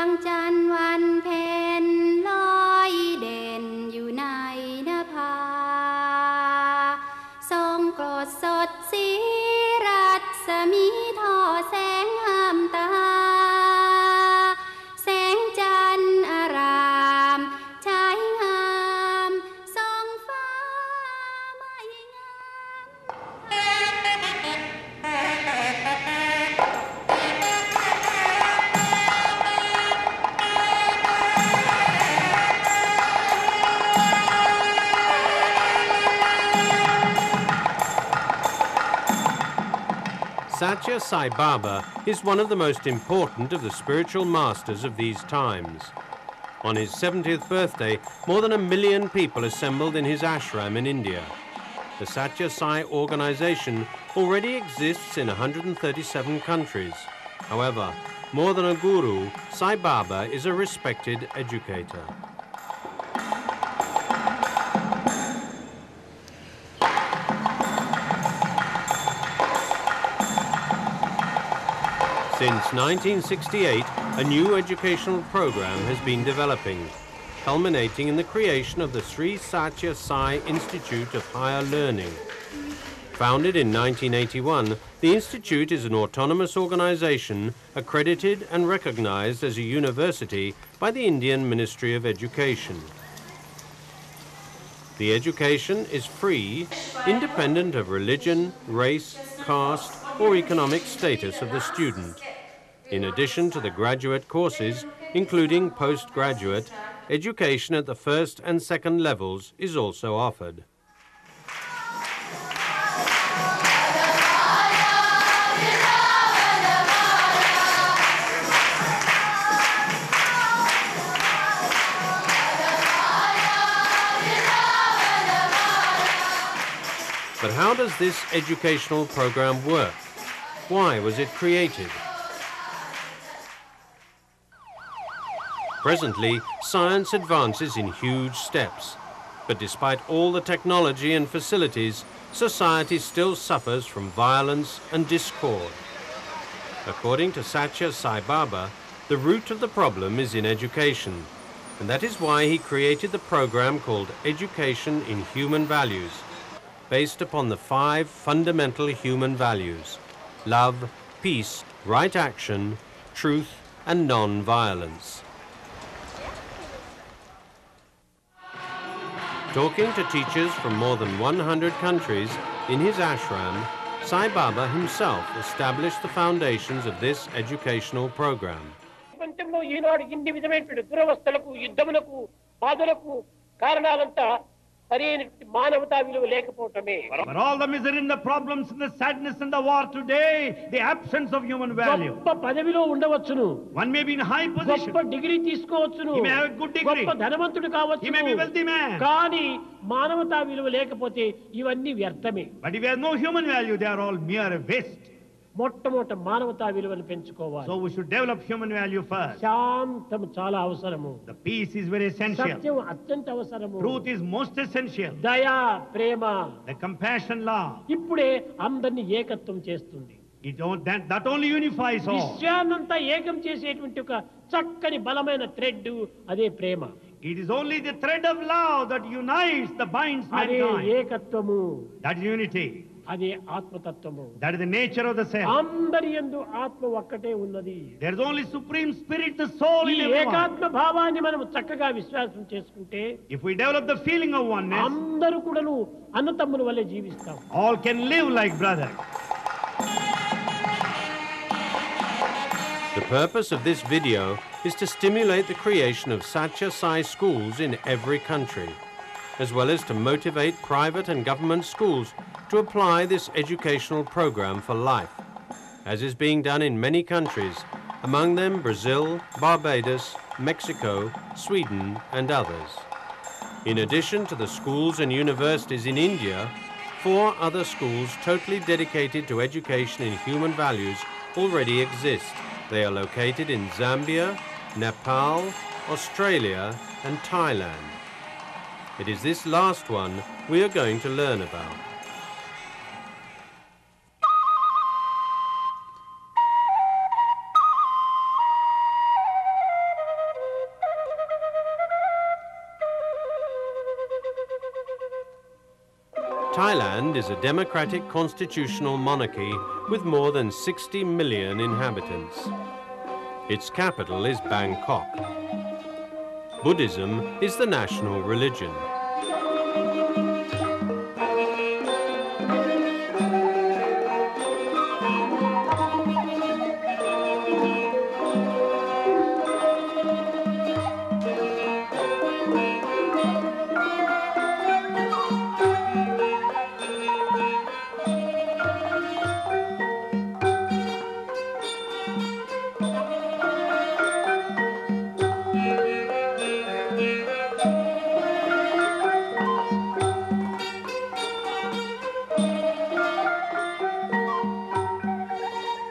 งจันทร์วันเพ็ญลอยเด่นอยู่ในนภาทรงโกรธสดสีรัศมีทอแสงงามตาแสงจันทร์อารามฉายงามส่องฟ้าไม่งามSathya Sai Baba is one of the most important of the spiritual masters of these times. On his 70th birthday, more than 1 million people assembled in his ashram in India. The Sathya Sai organization already exists in 137 countries. However, more than a guru, Sai Baba is a respected educator. Since 1968, a new educational program has been developing, culminating in the creation of the Sri Sathya Sai Institute of Higher Learning. Founded in 1981, the institute is an autonomous organization accredited and recognized as a university by the Indian Ministry of Education. The education is free, independent of religion, race, caste, or economic status of the student. In addition to the graduate courses, including postgraduate, education at the first and second levels is also offered. But how does this educational program work? Why was it created? Presently, science advances in huge steps, but despite all the technology and facilities, society still suffers from violence and discord. According to Sathya Sai Baba, the root of the problem is in education, and that is why he created the program called Education in Human Values, based upon the 5 fundamental human values: love, peace, right action, truth, and non-violence. Talking to teachers from more than 100 countries in his ashram, Sai Baba himself established the foundations of this educational program. For all the misery and the problems and the sadness and the war today, the absence of human value. One may be in high position. He may have a good degree. He may be a wealthy man. But if he has no human value, they are all mere waste. So we should develop human value first. The peace is very essential. Truth is most essential. The compassion, love. That only unifies all. It is only the thread of love that unites, that binds mankind. That is unity. That is the nature of the self. There is only Supreme Spirit, the soul in everyone. If we develop the feeling of oneness, all can live like brothers. The purpose of this video is to stimulate the creation of Sathya Sai schools in every country, as well as to motivate private and government schools to apply this educational program for life, as is being done in many countries, among them Brazil, Barbados, Mexico, Sweden, and others. In addition to the schools and universities in India, 4 other schools totally dedicated to education in human values already exist. They are located in Zambia, Nepal, Australia, and Thailand. It is this last one we are going to learn about. Thailand is a democratic constitutional monarchy with more than 60 million inhabitants. Its capital is Bangkok. Buddhism is the national religion.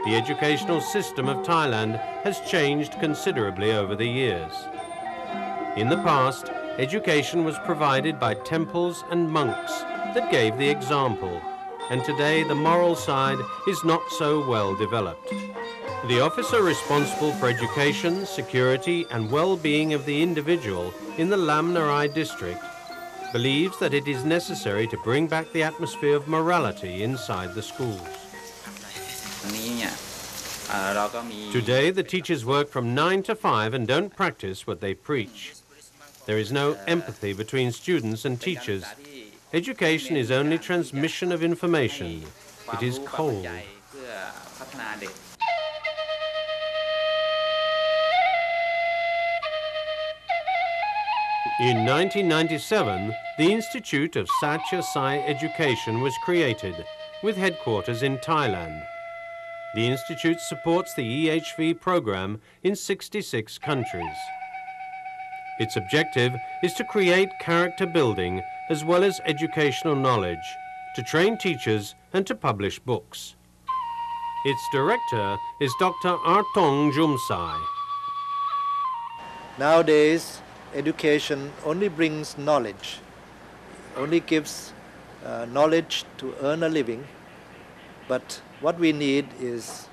The educational system of Thailand has changed considerably over the years. In the past, education was provided by temples and monks that gave the example, and today the moral side is not so well developed. The officer responsible for education, security and well-being of the individual in the Lam Narai district believes that it is necessary to bring back the atmosphere of morality inside the schools. Today, the teachers work from 9 to 5 and don't practice what they preach. There is no empathy between students and teachers. Education is only transmission of information. It is cold. In 1997, the Institute of Sathya Sai Education was created, with headquarters in Thailand. The institute supports the EHV program in 66 countries. Its objective is to create character building as well as educational knowledge, to train teachers and to publish books. Its director is Dr. Artong Jumsai. Nowadays, education only brings knowledge, only gives knowledge to earn a living, but what we need is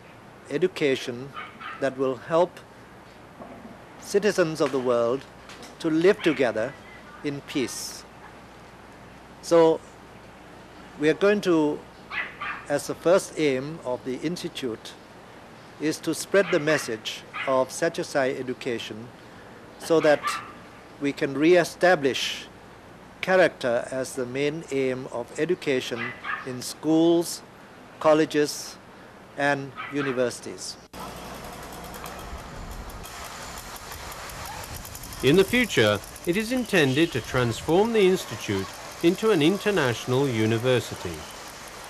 education that will help citizens of the world to live together in peace. So we are going to, as the first aim of the Institute, is to spread the message of Sathya Sai education so that we can re-establish character as the main aim of education in schools, colleges and universities. In the future, it is intended to transform the institute into an international university.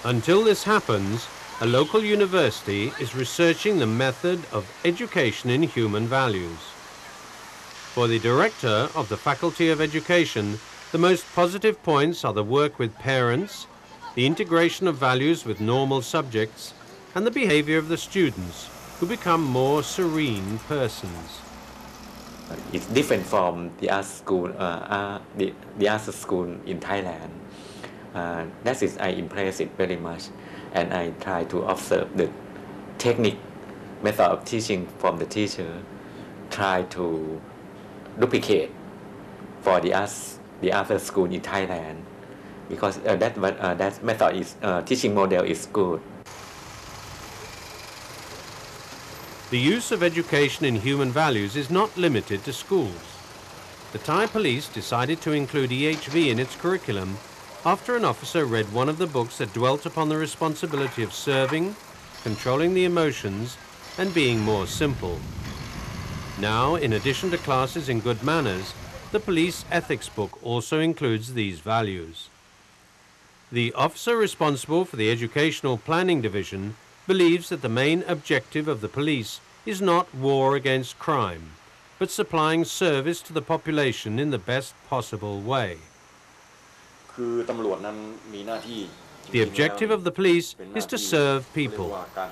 Until this happens, a local university is researching the method of education in human values. For the director of the Faculty of Education, the most positive points are the work with parents, the integration of values with normal subjects, and the behavior of the students, who become more serene persons. It's different from the art school, the art school in Thailand. That is, I impress it very much, and I try to observe the technique, method of teaching from the teacher, try to duplicate for the art school in Thailand, because that method is teaching model is good. The use of education in human values is not limited to schools. The Thai police decided to include EHV in its curriculum after an officer read one of the books that dwelt upon the responsibility of serving, controlling the emotions, and being more simple. Now, in addition to classes in good manners, the police ethics book also includes these values. The officer responsible for the Educational Planning Division believes that the main objective of the police is not war against crime, but supplying service to the population in the best possible way. The objective of the police is to serve people,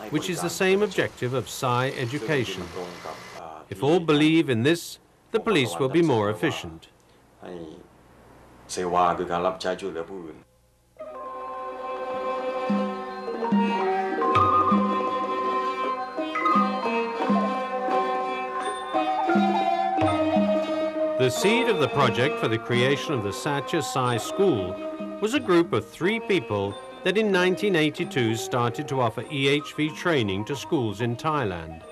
which is the same objective of Sai education. If all believe in this, the police will be more efficient. The seed of the project for the creation of the Sathya Sai School was a group of 3 people that in 1982 started to offer EHV training to schools in Thailand.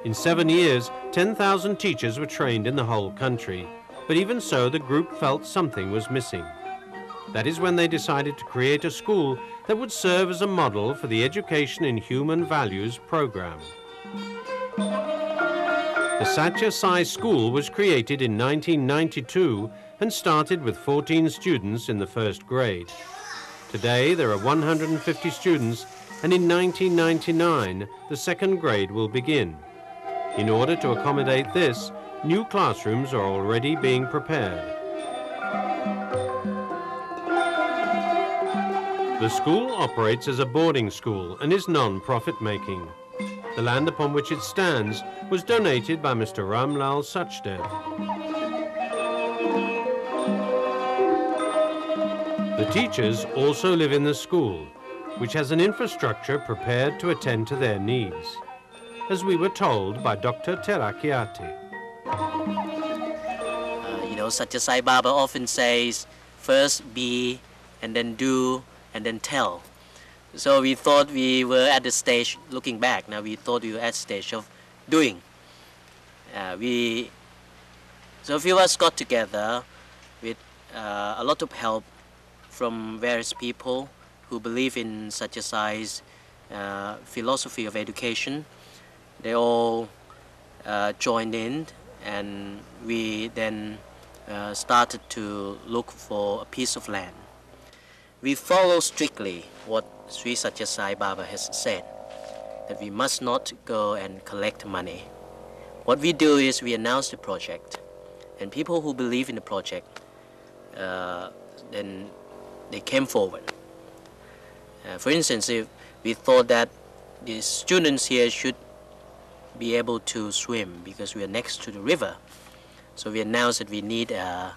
In 7 years, 10,000 teachers were trained in the whole country, but even so, the group felt something was missing. That is when they decided to create a school that would serve as a model for the Education in Human Values program. The Sathya Sai School was created in 1992 and started with 14 students in the first grade. Today there are 150 students, and in 1999 the second grade will begin. In order to accommodate this, new classrooms are already being prepared. The school operates as a boarding school and is non-profit making. The land upon which it stands was donated by Mr. Ramlal Sachdev. The teachers also live in the school, which has an infrastructure prepared to attend to their needs, as we were told by Dr. Terakiati. Sathya Sai Baba often says, first be, and then do, and then tell. So we thought we were at the stage, looking back, now we thought we were at the stage of doing. So a few of us got together with a lot of help from various people who believe in Sathya Sai's philosophy of education. They all joined in, and we then started to look for a piece of land. We follow strictly what Sri Sathya Sai Baba has said, that we must not go and collect money. What we do is we announce the project, and people who believe in the project, then they came forward. For instance, if we thought that the students here should be able to swim because we are next to the river, so we announced that we need a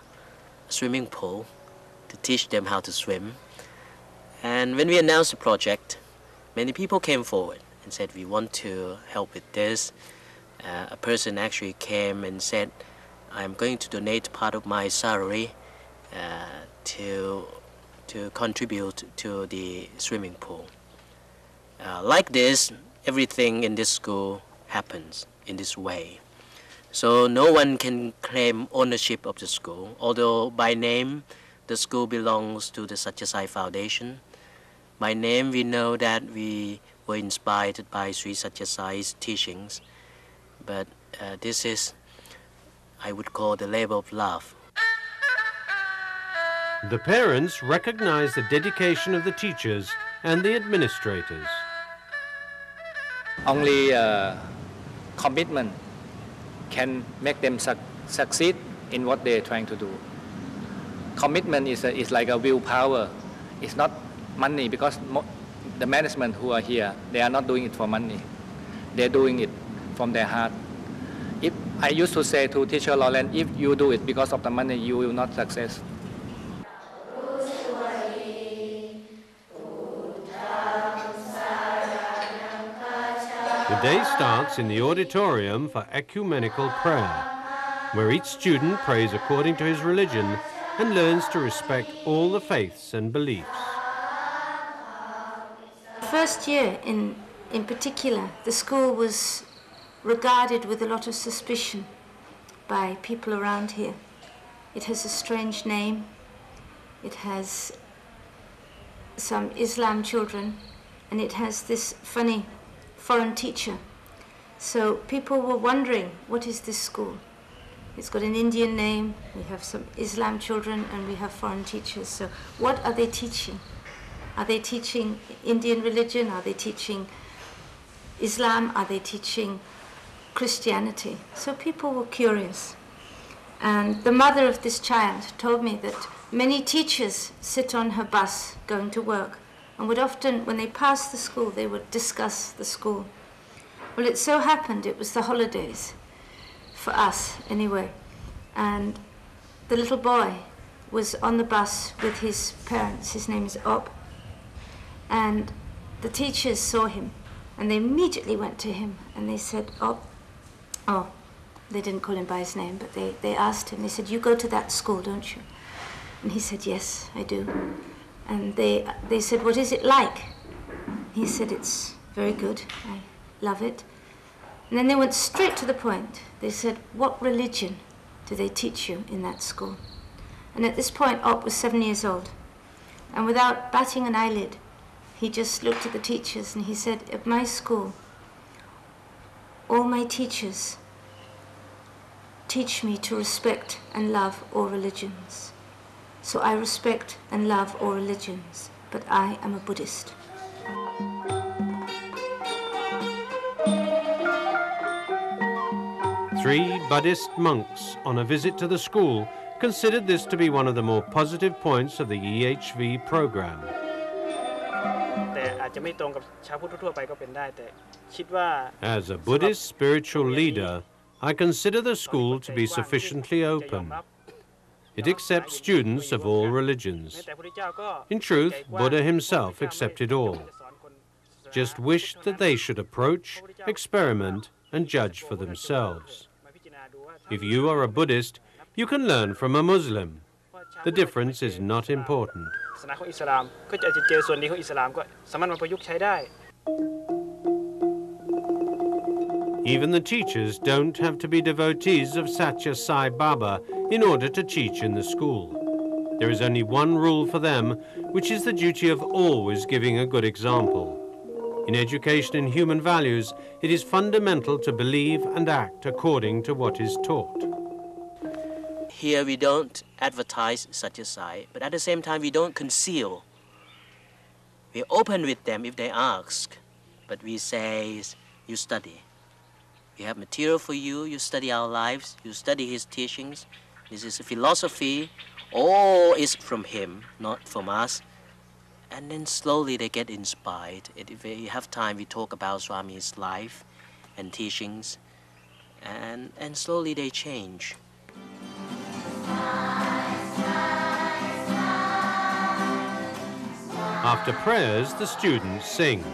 swimming pool to teach them how to swim. And when we announced the project, many people came forward and said, we want to help with this. A person actually came and said, I'm going to donate part of my salary to contribute to the swimming pool. Like this, everything in this school happens in this way. So no one can claim ownership of the school, although by name the school belongs to the Sathya Sai Foundation. By name we know that we were inspired by Sri Sathya Sai's teachings, but this is, I would call, the labor of love. The parents recognize the dedication of the teachers and the administrators. Only commitment can make them succeed in what they're trying to do. Commitment is like a willpower. It's not money, because the management who are here, they are not doing it for money. They're doing it from their heart. If I used to say to teacher Lauren, if you do it because of the money, you will not success. The day starts in the auditorium for ecumenical prayer, where each student prays according to his religion and learns to respect all the faiths and beliefs. First year in particular, the school was regarded with a lot of suspicion by people around here. It has a strange name. It has some Islam children, and it has this funny foreign teacher. So people were wondering, what is this school? It's got an Indian name, we have some Islam children, and we have foreign teachers. So what are they teaching? Are they teaching Indian religion? Are they teaching Islam? Are they teaching Christianity? So people were curious. And the mother of this child told me that many teachers sit on her bus going to work, and would often, when they passed the school, they would discuss the school. Well, it so happened it was the holidays, for us anyway, and the little boy was on the bus with his parents. His name is Ob. And the teachers saw him, and they immediately went to him, and they said, Ob, oh, they didn't call him by his name, but they asked him, they said, you go to that school, don't you? And he said, yes, I do. And they said, what is it like? He said, it's very good. I love it. And then they went straight to the point. They said, what religion do they teach you in that school? And at this point, Op was 7 years old. And without batting an eyelid, he just looked at the teachers and he said, at my school, all my teachers teach me to respect and love all religions. So I respect and love all religions, but I am a Buddhist. Three Buddhist monks on a visit to the school considered this to be one of the more positive points of the EHV program. As a Buddhist spiritual leader, I consider the school to be sufficiently open. It accepts students of all religions. In truth, Buddha himself accepted all. Just wished that they should approach, experiment, and judge for themselves. If you are a Buddhist, you can learn from a Muslim. The difference is not important. Even the teachers don't have to be devotees of Sathya Sai Baba in order to teach in the school. There is only one rule for them, which is the duty of always giving a good example. In education in human values, it is fundamental to believe and act according to what is taught. Here we don't advertise Sathya Sai, but at the same time we don't conceal. We're open with them if they ask, but we say, you study. We have material for you, you study our lives, you study his teachings. This is a philosophy, all is from him, not from us. And then slowly they get inspired. If we have time, we talk about Swami's life and teachings, and slowly they change. After prayers, the students sing.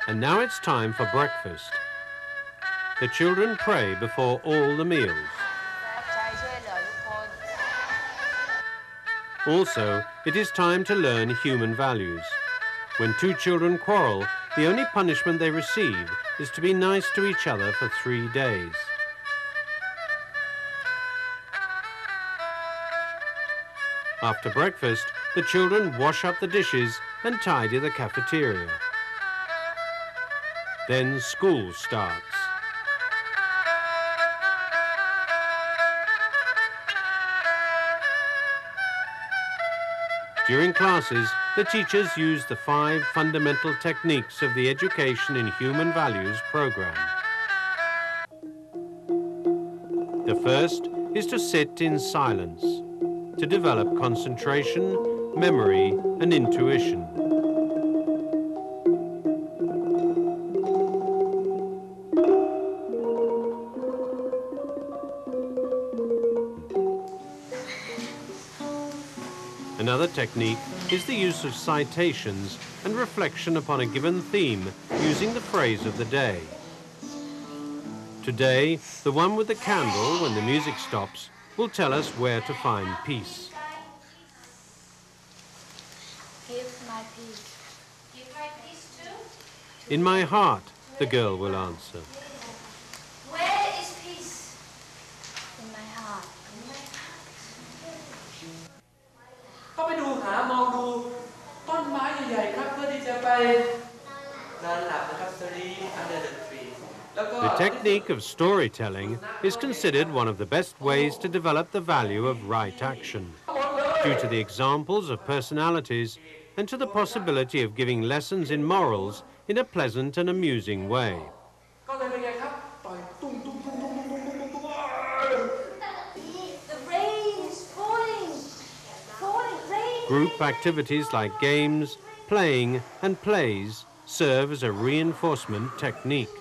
And now it's time for breakfast. The children pray before all the meals. Also, it is time to learn human values. When two children quarrel, the only punishment they receive is to be nice to each other for 3 days. After breakfast, the children wash up the dishes and tidy the cafeteria. Then school starts. During classes, the teachers use the 5 fundamental techniques of the Education in Human Values program. The first is to sit in silence, to develop concentration, memory, and intuition. Another technique is the use of citations and reflection upon a given theme using the phrase of the day. Today, the one with the candle, when the music stops, will tell us where to find peace. If my In my heart, the girl will answer. Where is peace? In my heart. ก็ไปดูหามองดูต้นไม้ใหญ่ๆครับเพื่อที่จะไปนอนหลับนะครับ sleep under the tree. The technique of storytelling is considered one of the best ways to develop the value of right action, due to the examples of personalities and to the possibility of giving lessons in morals in a pleasant and amusing way. The rain is falling. Group activities like games, playing and plays serve as a reinforcement technique.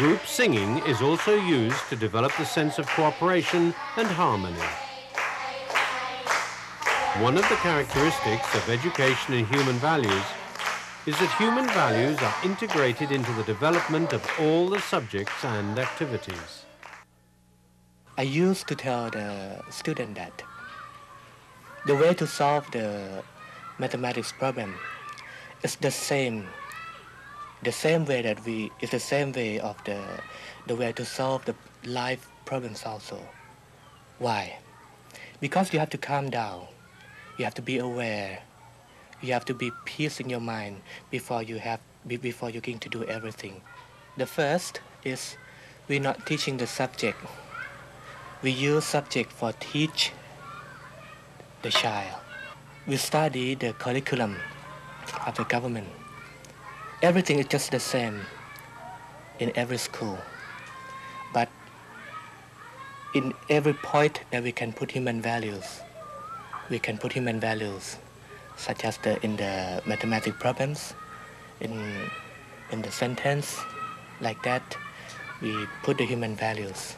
Group singing is also used to develop the sense of cooperation and harmony. One of the characteristics of education in human values is that human values are integrated into the development of all the subjects and activities. I used to tell the student that the way to solve the mathematics problem is the same way that it's the same way of the way to solve the life problems also. Why? Because you have to calm down. You have to be aware. You have to be peace in your mind before you're going to do everything. The first is we're not teaching the subject. We use subject for teach the child. We study the curriculum of the government. Everything is just the same in every school. But in every point that we can put human values, we can put human values, such as in the mathematical problems, in the sentence, like that, we put the human values.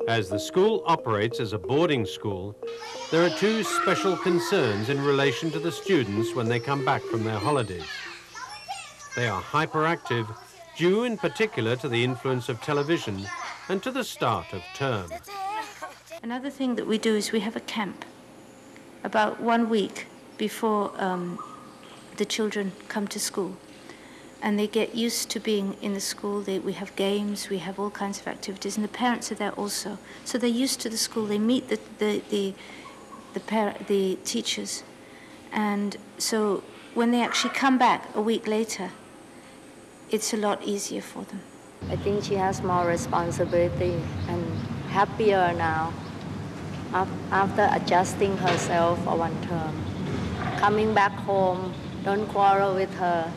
As the school operates as a boarding school, there are two special concerns in relation to the students when they come back from their holidays. They are hyperactive, due in particular to the influence of television and to the start of term. Another thing that we do is we have a camp about 1 week before the children come to school. And they get used to being in the school. We have games, we have all kinds of activities, and the parents are there also. So they're used to the school. They meet the teachers, and so when they actually come back a week later, it's a lot easier for them. I think she has more responsibility and happier now after adjusting herself for 1 term. Coming back home, don't quarrel with her.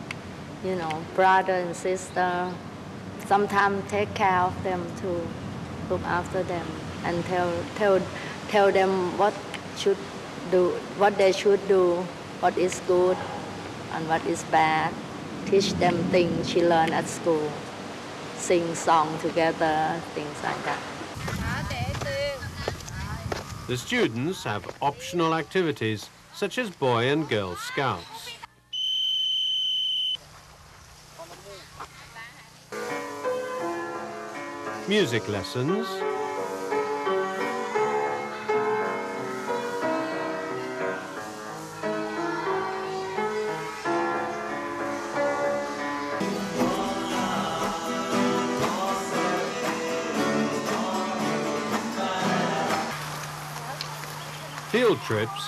You know, brother and sister, sometimes take care of them too, look after them, and tell them what they should do, what is good and what is bad. Teach them things she learned at school, sing song together, things like that. The students have optional activities such as Boy and Girl Scouts. Music lessons, field trips,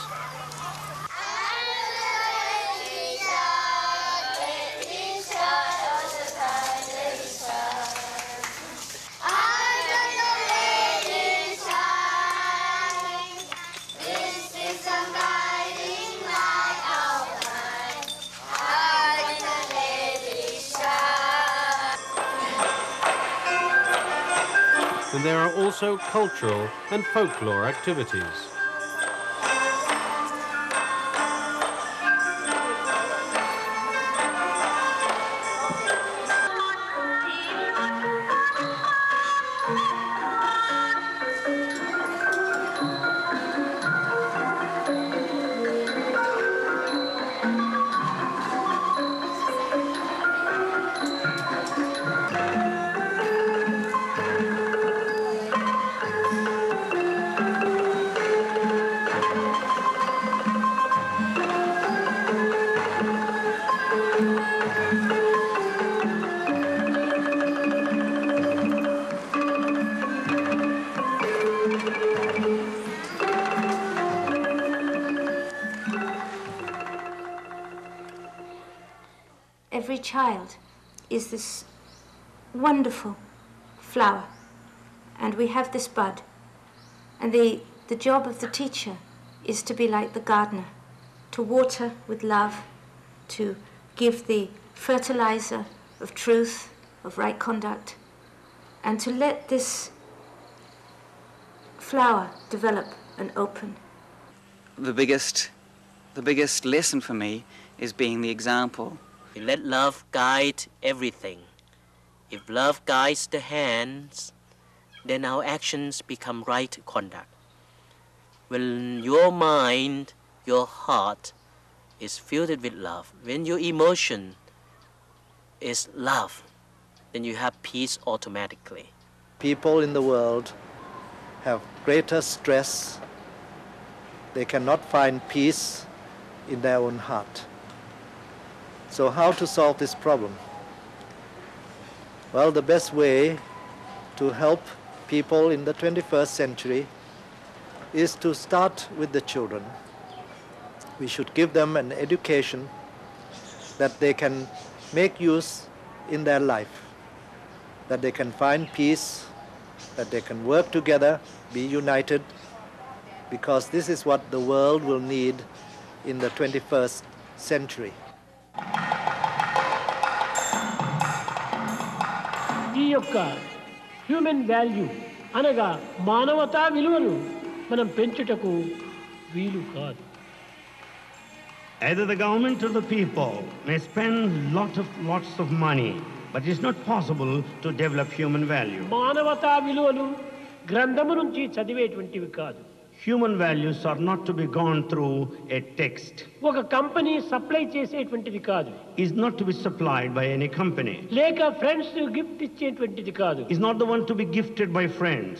then there are also cultural and folklore activities. Every child is this wonderful flower, and we have this bud. And the job of the teacher is to be like the gardener, to water with love, to give the fertilizer of truth, of right conduct, and to let this flower develop and open. The biggest lesson for me is being the example. Let love guide everything. If love guides the hands, then our actions become right conduct. When your mind, your heart is filled with love, when your emotion is love, then you have peace automatically. People in the world have greater stress. They cannot find peace in their own heart. So how to solve this problem? Well, the best way to help people in the 21st century is to start with the children. We should give them an education that they can make use in their life, that they can find peace, that they can work together, be united, because this is what the world will need in the 21st century. ఈ యొక్క human value అనగా మానవతా విలువను మనం పెంచుటకు వీలు కాదు. Either the government or the people may spend lots of money, but it's not possible to develop human value. మానవతా విలువలు గ్రంథము నుంచి చదివేటువంటివి కాదు. Human values are not to be gone through a text. ఒక కంపెనీ సప్లై చేసేటువంటిది కాదు. Is not to be supplied by any company. లేక friends gift ఇచ్చేటువంటిది కాదు. Is not the one to be gifted by friends.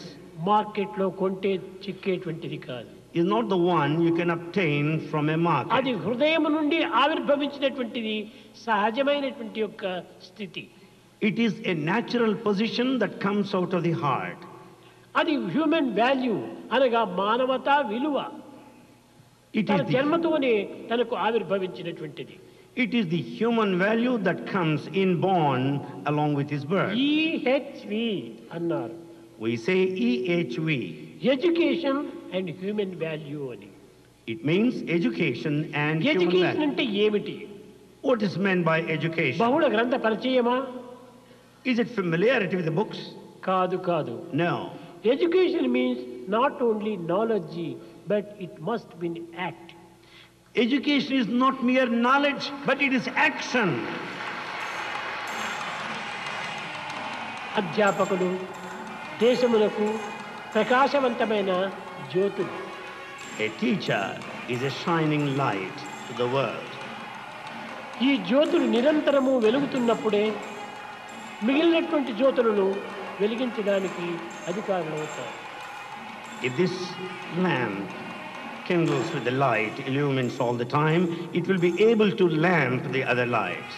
Market లో కొంటే చిక్కేటువంటిది కాదు. Is not the one you can obtain from a market. అది హృదయం నుండి ఆవిర్భవించినటువంటిది సహజమైనటువంటి యొక్క స్థితి. It is a natural position that comes out of the heart. అది హ్యూమన్ వాల్యూ అనగా మానవతా విలువ. తన జన్మతోనే తనకు ఆవిర్భవించినటువంటిది. It is the human value that comes inborn along with his birth. EHV అన్నారు. We say EHV. Education and human value అని. It means education and human value. Education అంటే ఏమిటి? What is meant by education? బహుళ గ్రంథ పరిచయమా? Is it familiarity with the books? కాదు. No. Education means not only knowledge, but it must be an act. Education is not mere knowledge, but it is action. అధ్యాపకులు దేశములకు ప్రకాశవంతమైన జ్యోతులు. A teacher is a shining light to the world. ఈ జ్యోతులు నిరంతరము వెలుగుతున్నప్పుడే మిగిలినటువంటి జ్యోతులను వెలిగించడానికి అధికారులవుతారు. If this lamp kindles with the light, illumines all the time, it will be able to lamp the other lights.